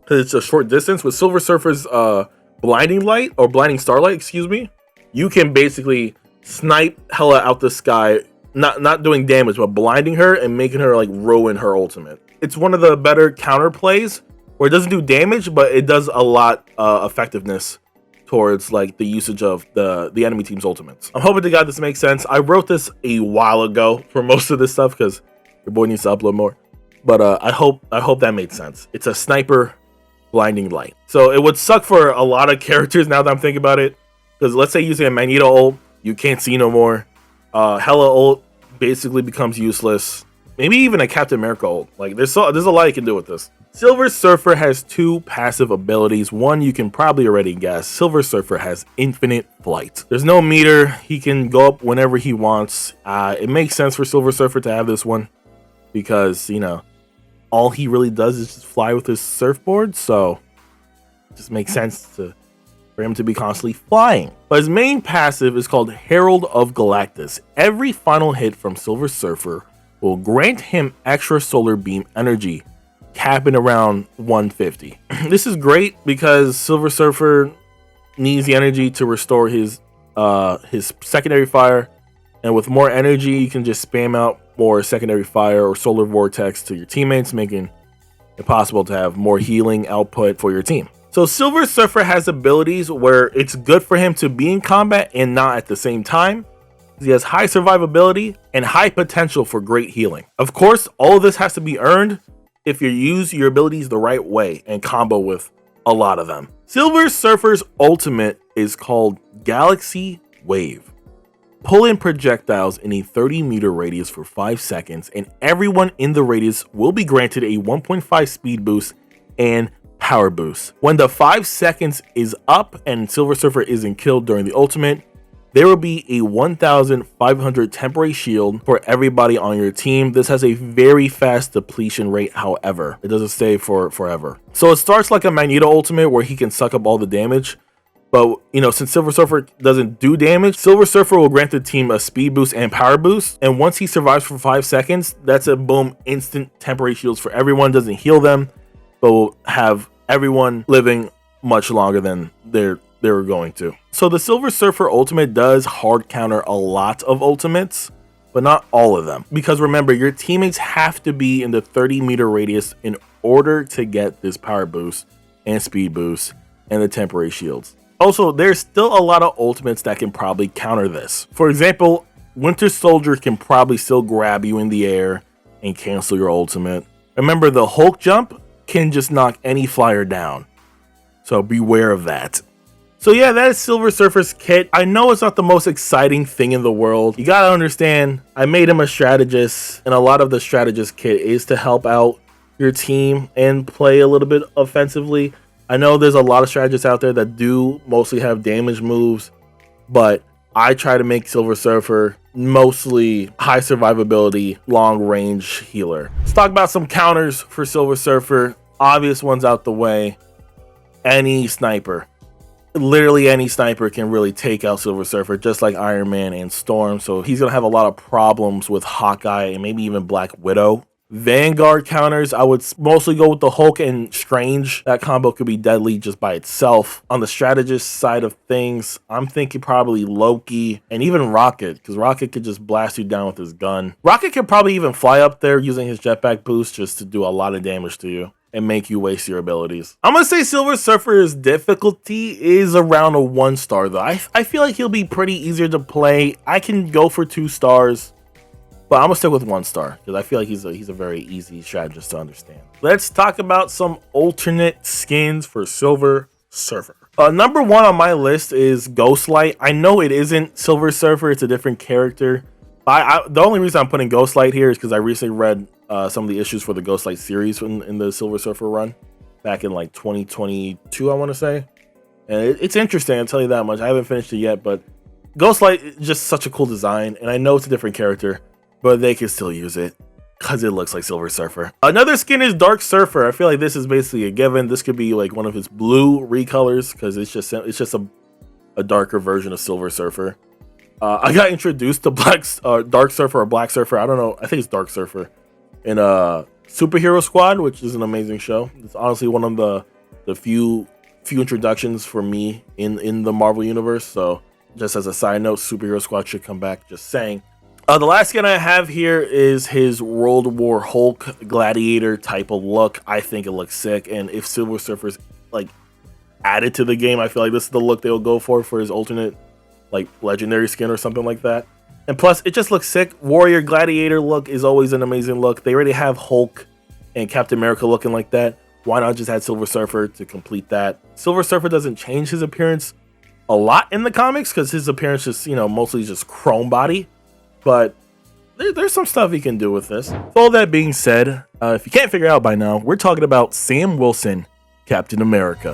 because it's a short distance. With Silver Surfer's blinding light, or blinding starlight, excuse me, you can basically snipe Hela out the sky, not doing damage, but blinding her and making her ruin her ultimate. It's one of the better counter plays where it doesn't do damage, but it does a lot effectiveness towards the usage of the enemy team's ultimates. I'm hoping to God this makes sense. I wrote this a while ago for most of this stuff, because your boy needs to upload more. But I hope that made sense. It's a sniper blinding light. So it would suck for a lot of characters now that I'm thinking about it, because let's say using a Magneto ult, you can't see no more. Hela ult basically becomes useless. Maybe even a Captain America ult. There's a lot you can do with this. Silver Surfer has 2 passive abilities. One you can probably already guess. Silver Surfer has infinite flight. There's no meter. He can go up whenever he wants. It makes sense for Silver Surfer to have this one, because all he really does is just fly with his surfboard. So it just makes sense for him to be constantly flying. But his main passive is called Herald of Galactus. Every final hit from Silver Surfer will grant him extra solar beam energy, capping around 150. This is great because Silver Surfer needs the energy to restore his secondary fire, and with more energy you can just spam out more secondary fire or solar vortex to your teammates, making it possible to have more healing output for your team. So Silver Surfer has abilities where it's good for him to be in combat and not at the same time. He has high survivability and high potential for great healing. Of course, all of this has to be earned if you use your abilities the right way and combo with a lot of them. Silver Surfer's ultimate is called Galaxy Wave. Pull in projectiles in a 30-meter radius for 5 seconds, and everyone in the radius will be granted a 1.5 speed boost and power boost. When the 5 seconds is up and Silver Surfer isn't killed during the ultimate, there will be a 1,500 temporary shield for everybody on your team. This has a very fast depletion rate, however. It doesn't stay for forever. So it starts like a Magneto ultimate where he can suck up all the damage, But, you know, since Silver Surfer doesn't do damage, Silver Surfer will grant the team a speed boost and power boost. And once he survives for 5 seconds, that's a boom, instant temporary shields for everyone. Doesn't heal them, but will have everyone living much longer than they were going to. So the Silver Surfer ultimate does hard counter a lot of ultimates, but not all of them. Because remember, your teammates have to be in the 30-meter radius in order to get this power boost and speed boost and the temporary shields. Also, there's still a lot of ultimates that can probably counter this. For example, Winter Soldier can probably still grab you in the air and cancel your ultimate. Remember, the Hulk jump can just knock any flyer down. So beware of that. So yeah, that is Silver Surfer's kit. I know it's not the most exciting thing in the world. You gotta understand, I made him a strategist, and a lot of the strategist kit is to help out your team and play a little bit offensively. I know there's a lot of strategists out there that do mostly have damage moves, but I try to make Silver Surfer mostly high survivability, long range healer. Let's talk about some counters for Silver Surfer. Obvious ones out the way. Any sniper. Literally any sniper can really take out Silver Surfer, just like Iron Man and Storm. So he's going to have a lot of problems with Hawkeye and maybe even Black Widow. Vanguard counters, I would mostly go with the Hulk and Strange. That combo could be deadly just by itself. On the strategist side of things, I'm thinking probably Loki and even Rocket, because Rocket could just blast you down with his gun. Rocket could probably even fly up there using his jetpack boost just to do a lot of damage to you and make you waste your abilities. I'm gonna say Silver Surfer's difficulty is around a 1-star though. I feel like he'll be pretty easier to play. I can go for 2 stars. But I'm gonna stick with 1 star because I feel like he's a very easy strategist to understand. Let's talk about some alternate skins for Silver Surfer. Number 1 on my list is Ghostlight. I know it isn't Silver Surfer; it's a different character. The only reason I'm putting Ghostlight here is because I recently read some of the issues for the Ghostlight series in the Silver Surfer run back in like 2022, I want to say, and it's interesting. I'll tell you that much. I haven't finished it yet, but Ghostlight is just such a cool design, and I know it's a different character, but they can still use it because it looks like Silver Surfer. Another skin is Dark Surfer. I feel like this is basically a given. This could be like one of his blue recolors because it's just a darker version of Silver Surfer. I got introduced to Dark Surfer or Black Surfer. I don't know. I think it's Dark Surfer in Superhero Squad, which is an amazing show. It's honestly one of the few introductions for me in the Marvel universe. So just as a side note, Superhero Squad should come back. Just saying. The last skin I have here is his World War Hulk gladiator type of look. I think it looks sick, and if Silver Surfer's like added to the game, I feel like this is the look they'll go for his alternate like legendary skin or something like that. And plus, it just looks sick. Warrior gladiator look is always an amazing look. They already have Hulk and Captain America looking like that. Why not just add Silver Surfer to complete that? Silver Surfer doesn't change his appearance a lot in the comics because his appearance is, you know, mostly just chrome body. But there's some stuff he can do with this. With all that being said, if you can't figure out by now, we're talking about Sam Wilson, Captain America.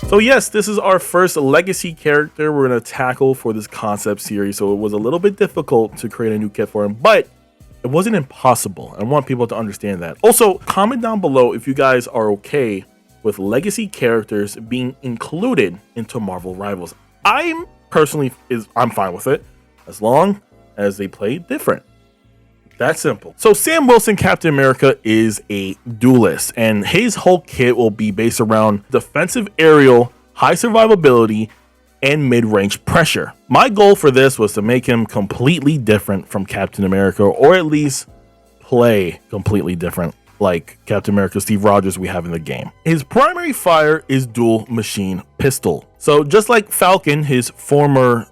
So yes, this is our first legacy character we're going to tackle for this concept series. So it was a little bit difficult to create a new kit for him, but it wasn't impossible. I want people to understand that. Also, comment down below if you guys are okay with legacy characters being included into Marvel Rivals. I'm fine with it as long as they play different. That's simple. So Sam Wilson, Captain America, is a duelist, and his whole kit will be based around defensive aerial, high survivability, and mid-range pressure. My goal for this was to make him completely different from Captain America, or at least play completely different like Captain America Steve Rogers we have in the game. His primary fire is dual machine pistol. So just like Falcon, his former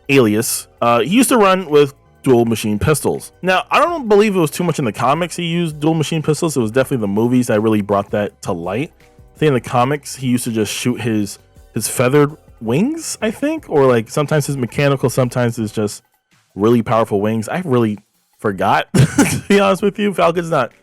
alias, he used to run with dual machine pistols. Now, I don't believe it was too much in the comics he used dual machine pistols. It was definitely the movies that really brought that to light. I think in the comics, he used to just shoot his feathered wings, I think, or like sometimes his mechanical, sometimes it's just really powerful wings. I really forgot, to be honest with you. Falcon's not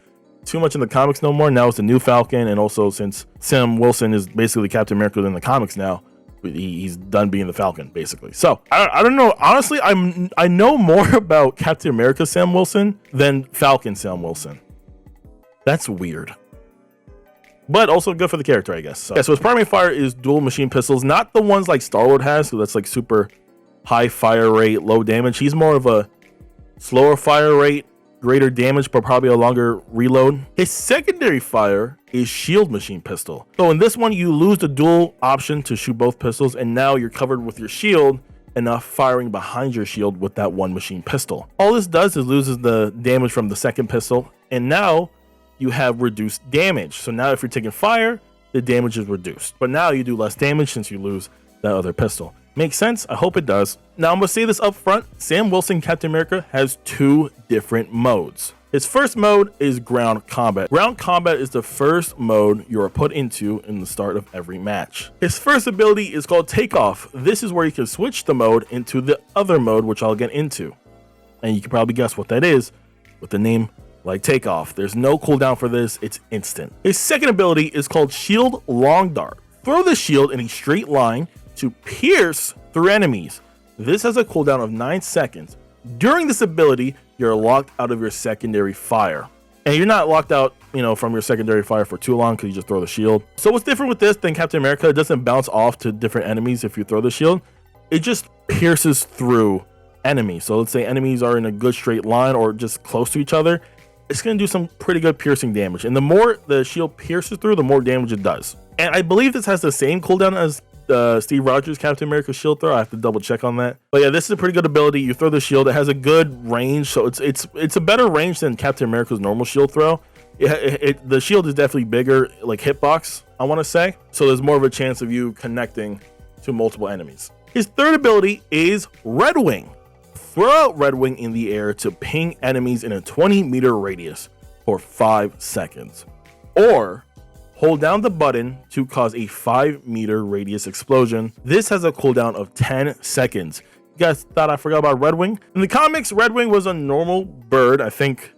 too much in the comics no more. Now it's the new Falcon, and also since Sam Wilson is basically Captain America in the comics now, he's done being the Falcon basically. So I don't know, honestly, I know more about Captain America Sam Wilson than Falcon Sam Wilson. That's weird. but also good for the character, I guess. So, yeah, so his primary fire is dual machine pistols, not the ones like Star-Lord has, so that's like super high fire rate, low damage. He's more of a slower fire rate, greater damage, but probably a longer reload. His secondary fire is shield machine pistol. So in this one, you lose the dual option to shoot both pistols, and now you're covered with your shield and not firing behind your shield with that one machine pistol. All this does is loses the damage from the second pistol, and now you have reduced damage. So now if you're taking fire, the damage is reduced. But now you do less damage since you lose that other pistol. Makes sense? I hope it does. Now I'm gonna say this up front. Sam Wilson Captain America has two different modes. His first mode is ground combat. Ground combat is the first mode you are put into in the start of every match. His first ability is called Takeoff. This is where you can switch the mode into the other mode, which I'll get into. And you can probably guess what that is with the name like Takeoff. There's no cooldown for this, it's instant. His second ability is called Shield Long Dart. Throw the shield in a straight line to pierce through enemies. This has a cooldown of 9 seconds. During this ability, you're locked out of your secondary fire. And you're not locked out, from your secondary fire for too long because you just throw the shield. So what's different with this than Captain America? It doesn't bounce off to different enemies if you throw the shield. It just pierces through enemies. So let's say enemies are in a good straight line or just close to each other. It's going to do some pretty good piercing damage. And the more the shield pierces through, the more damage it does. And I believe this has the same cooldown as Steve Rogers Captain America shield throw. I have to double check on that. But yeah, this is a pretty good ability. You throw the shield. It has a good range. So it's a better range than Captain America's normal shield throw. The shield is definitely bigger, like hitbox, I want to say. So there's more of a chance of you connecting to multiple enemies. His third ability is Red Wing. Throw out Red Wing in the air to ping enemies in a 20-meter radius for 5 seconds. Or hold down the button to cause a 5-meter radius explosion. This has a cooldown of 10 seconds. You guys thought I forgot about Red Wing? In the comics, Red Wing was a normal bird. I think,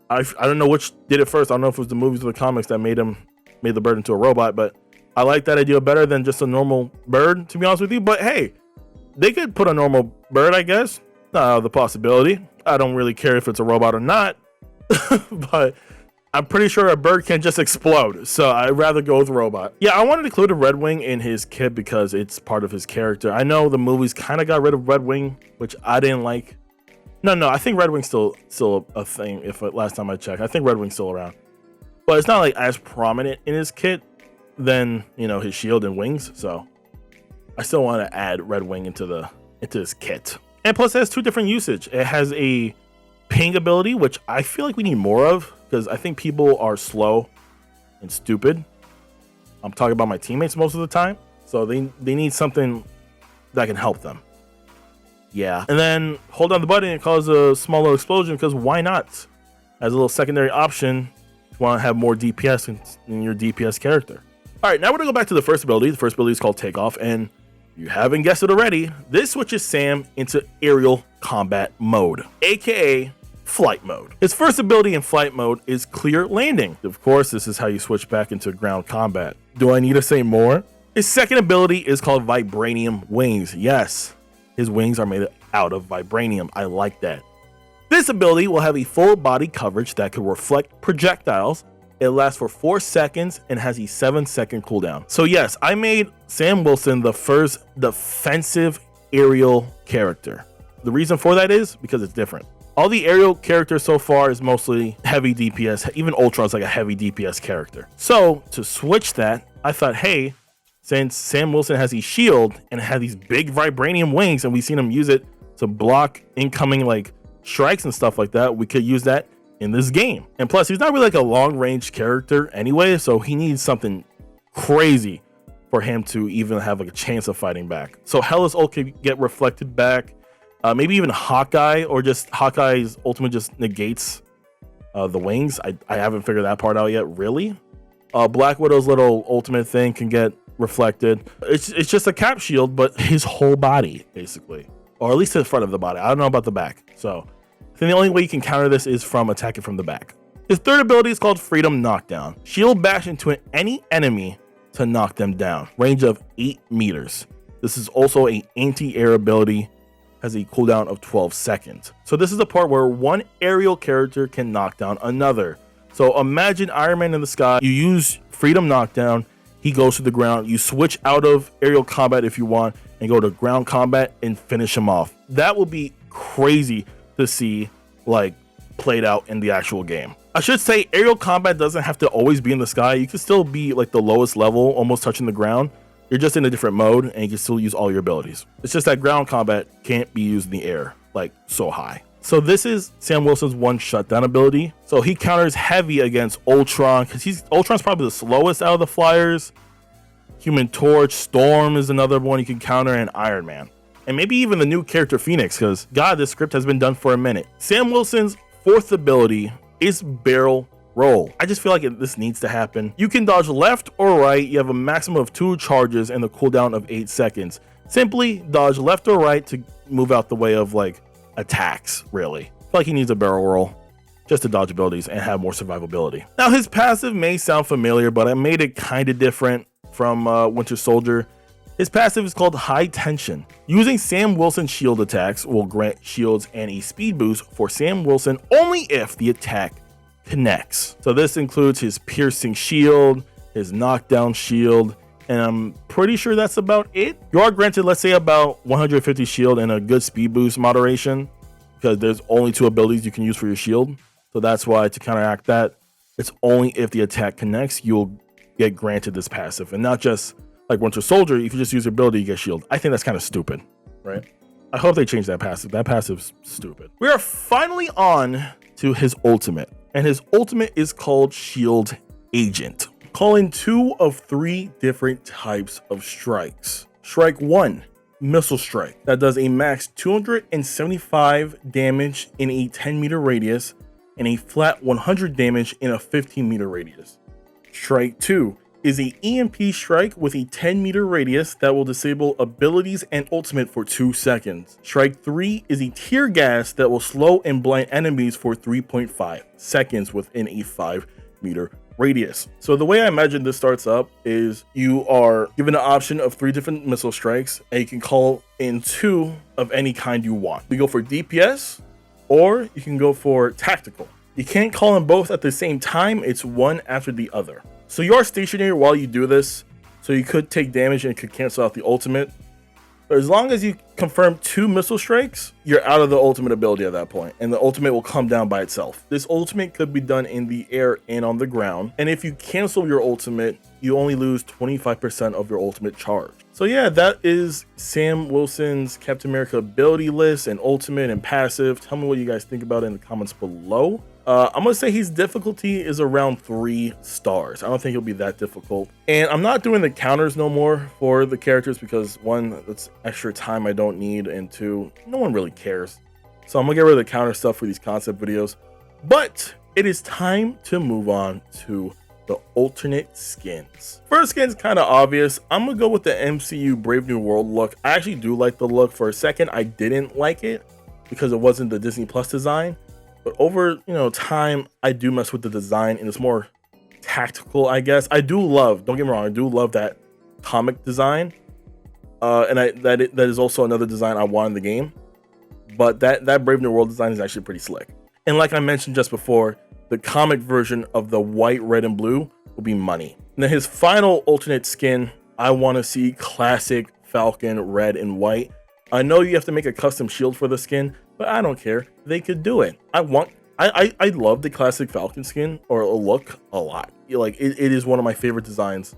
I don't know which did it first. I don't know if it was the movies or the comics that made the bird into a robot, but I like that idea better than just a normal bird, to be honest with you. But hey, they could put a normal bird, I guess. The possibility. I don't really care if it's a robot or not, but I'm pretty sure a bird can just explode, so I'd rather go with robot. Yeah, I wanted to include a Red Wing in his kit because it's part of his character. I know the movies kind of got rid of Red Wing, which I didn't like. No, I think Red Wing's still a thing. If last time I checked, I think Red Wing's still around, but it's not like as prominent in his kit than his shield and wings. So I still want to add Red Wing into his kit. And plus, it has two different usage. It has a ping ability, which I feel like we need more of because I think people are slow and stupid. I'm talking about my teammates most of the time. So they need something that can help them. Yeah. And then hold down the button and cause a small little explosion because why not? As a little secondary option, if you want to have more DPS in your DPS character. All right, now we're going to go back to the first ability. The first ability is called Takeoff. And you haven't guessed it already, this switches Sam into aerial combat mode, aka flight mode. His first ability in flight mode is Clear Landing. Of course, this is how you switch back into ground combat. Do I need to say more? His second ability is called Vibranium Wings. Yes, his wings are made out of vibranium. I like that. This ability will have a full body coverage that could reflect projectiles. It lasts for 4 seconds and has a 7-second cooldown. So yes, I made Sam Wilson the first defensive aerial character. The reason for that is because it's different. All the aerial characters so far is mostly heavy DPS. Even Ultron's like a heavy DPS character. So to switch that, I thought, hey, since Sam Wilson has a shield and has these big vibranium wings and we've seen him use it to block incoming like strikes and stuff like that, we could use that in this game. And plus, he's not really like a long range character anyway, so he needs something crazy for him to even have like a chance of fighting back. So Hela's ult could get reflected back, maybe even Hawkeye, or just Hawkeye's ultimate just negates the wings. I haven't figured that part out yet, really. Black Widow's little ultimate thing can get reflected. It's just a cap shield, but his whole body basically, or at least the front of the body. I don't know about the back. So I think the only way you can counter this is from attacking from the back. His third ability is called Freedom Knockdown. Shield bash into any enemy to knock them down. Range of 8 meters. This is also an anti-air ability. Has a cooldown of 12 seconds. So this is the part where one aerial character can knock down another. So imagine Iron Man in the sky. You use Freedom Knockdown. He goes to the ground. You switch out of aerial combat if you want and go to ground combat and finish him off. That will be crazy to see like played out in the actual game. I should say aerial combat doesn't have to always be in the sky. You can still be like the lowest level, almost touching the ground. You're just in a different mode and you can still use all your abilities. It's just that ground combat can't be used in the air like so high. So this is Sam Wilson's one shutdown ability. So he counters heavy against Ultron because Ultron's probably the slowest out of the flyers. Human Torch, Storm is another one you can counter, and Iron Man. And maybe even the new character Phoenix, because God, this script has been done for a minute. Sam Wilson's fourth ability is Barrel Roll. I just feel like this needs to happen. You can dodge left or right. You have a maximum of 2 charges and a cooldown of 8 seconds. Simply dodge left or right to move out the way of like attacks, really. I feel like he needs a barrel roll just to dodge abilities and have more survivability. Now his passive may sound familiar, but I made it kind of different from Winter Soldier. His passive is called High Tension. Using Sam Wilson shield attacks will grant shields and a speed boost for Sam Wilson only if the attack connects. So this includes his piercing shield, his knockdown shield, and I'm pretty sure that's about it. You are granted, let's say, about 150 shield and a good speed boost moderation, because there's only 2 abilities you can use for your shield. So that's why, to counteract that, it's only if the attack connects you'll get granted this passive, and not just like Winter Soldier. If you just use your ability, you get shield. I think that's kind of stupid, right? I hope they change that passive. That passive's stupid. We are finally on to his ultimate, and his ultimate is called Shield Agent. Call in 2 of 3 different types of strikes. Strike 1, Missile Strike. That does a max 275 damage in a 10-meter radius and a flat 100 damage in a 15-meter radius. Strike 2 is a EMP strike with a 10-meter radius that will disable abilities and ultimate for 2 seconds. Strike 3 is a tear gas that will slow and blind enemies for 3.5 seconds within a 5-meter radius. So the way I imagine this starts up is you are given an option of 3 different missile strikes, and you can call in 2 of any kind you want. You go for DPS, or you can go for tactical. You can't call in both at the same time. It's one after the other. So you are stationary while you do this, so you could take damage and it could cancel out the ultimate. But as long as you confirm 2 missile strikes, you're out of the ultimate ability at that point, and the ultimate will come down by itself. This ultimate could be done in the air and on the ground, and if you cancel your ultimate, you only lose 25% of your ultimate charge. So yeah, that is Sam Wilson's Captain America ability list and ultimate and passive. Tell me what you guys think about it in the comments below. I'm gonna say his difficulty is around 3 stars. I don't think it'll be that difficult. And I'm not doing the counters no more for the characters because 1, that's extra time I don't need, and 2, no one really cares. So I'm gonna get rid of the counter stuff for these concept videos. But it is time to move on to the alternate skins. First skin's kind of obvious. I'm gonna go with the MCU Brave New World look. I actually do like the look. For a second, I didn't like it because it wasn't the Disney Plus design. But over, time, I do mess with the design, and it's more tactical, I guess. I do love, don't get me wrong, I do love that comic design. And that is also another design I want in the game. But that Brave New World design is actually pretty slick. And like I mentioned just before, the comic version of the white, red, and blue will be money. And then his final alternate skin, I want to see classic Falcon red and white. I know you have to make a custom shield for the skin, but I don't care. They could do it. I love the classic Falcon skin or look a lot. Like it is one of my favorite designs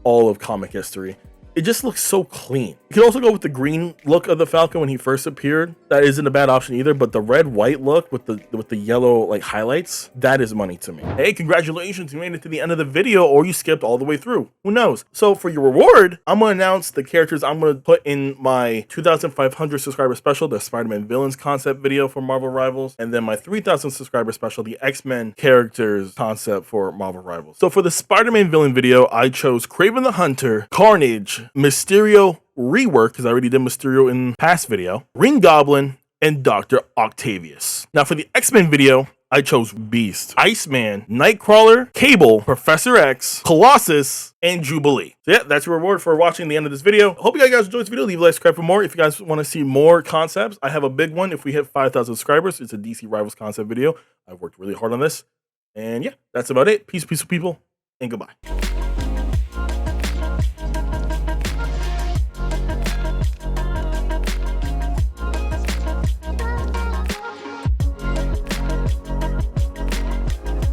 all of comic history. It just looks so clean. You can also go with the green look of the Falcon when he first appeared. That isn't a bad option either, but the red-white look with the yellow like highlights, that is money to me. Hey, congratulations, you made it to the end of the video, or you skipped all the way through. Who knows? So for your reward, I'm gonna announce the characters I'm gonna put in my 2,500 subscriber special, the Spider-Man villains concept video for Marvel Rivals, and then my 3,000 subscriber special, the X-Men characters concept for Marvel Rivals. So for the Spider-Man villain video, I chose Kraven the Hunter, Carnage, Mysterio rework, because I already did Mysterio in past video, Green Goblin, and Dr. Octavius. Now for the X-Men video, I chose Beast, Iceman, Nightcrawler, Cable, Professor X, Colossus, and Jubilee. So yeah, that's your reward for watching the end of this video. Hope you guys enjoyed this video. Leave a like, subscribe for more. If you guys want to see more concepts, I have a big one. If we hit 5,000 subscribers, it's a DC Rivals concept video. I've worked really hard on this. And yeah, that's about it. Peace, peaceful people, and goodbye.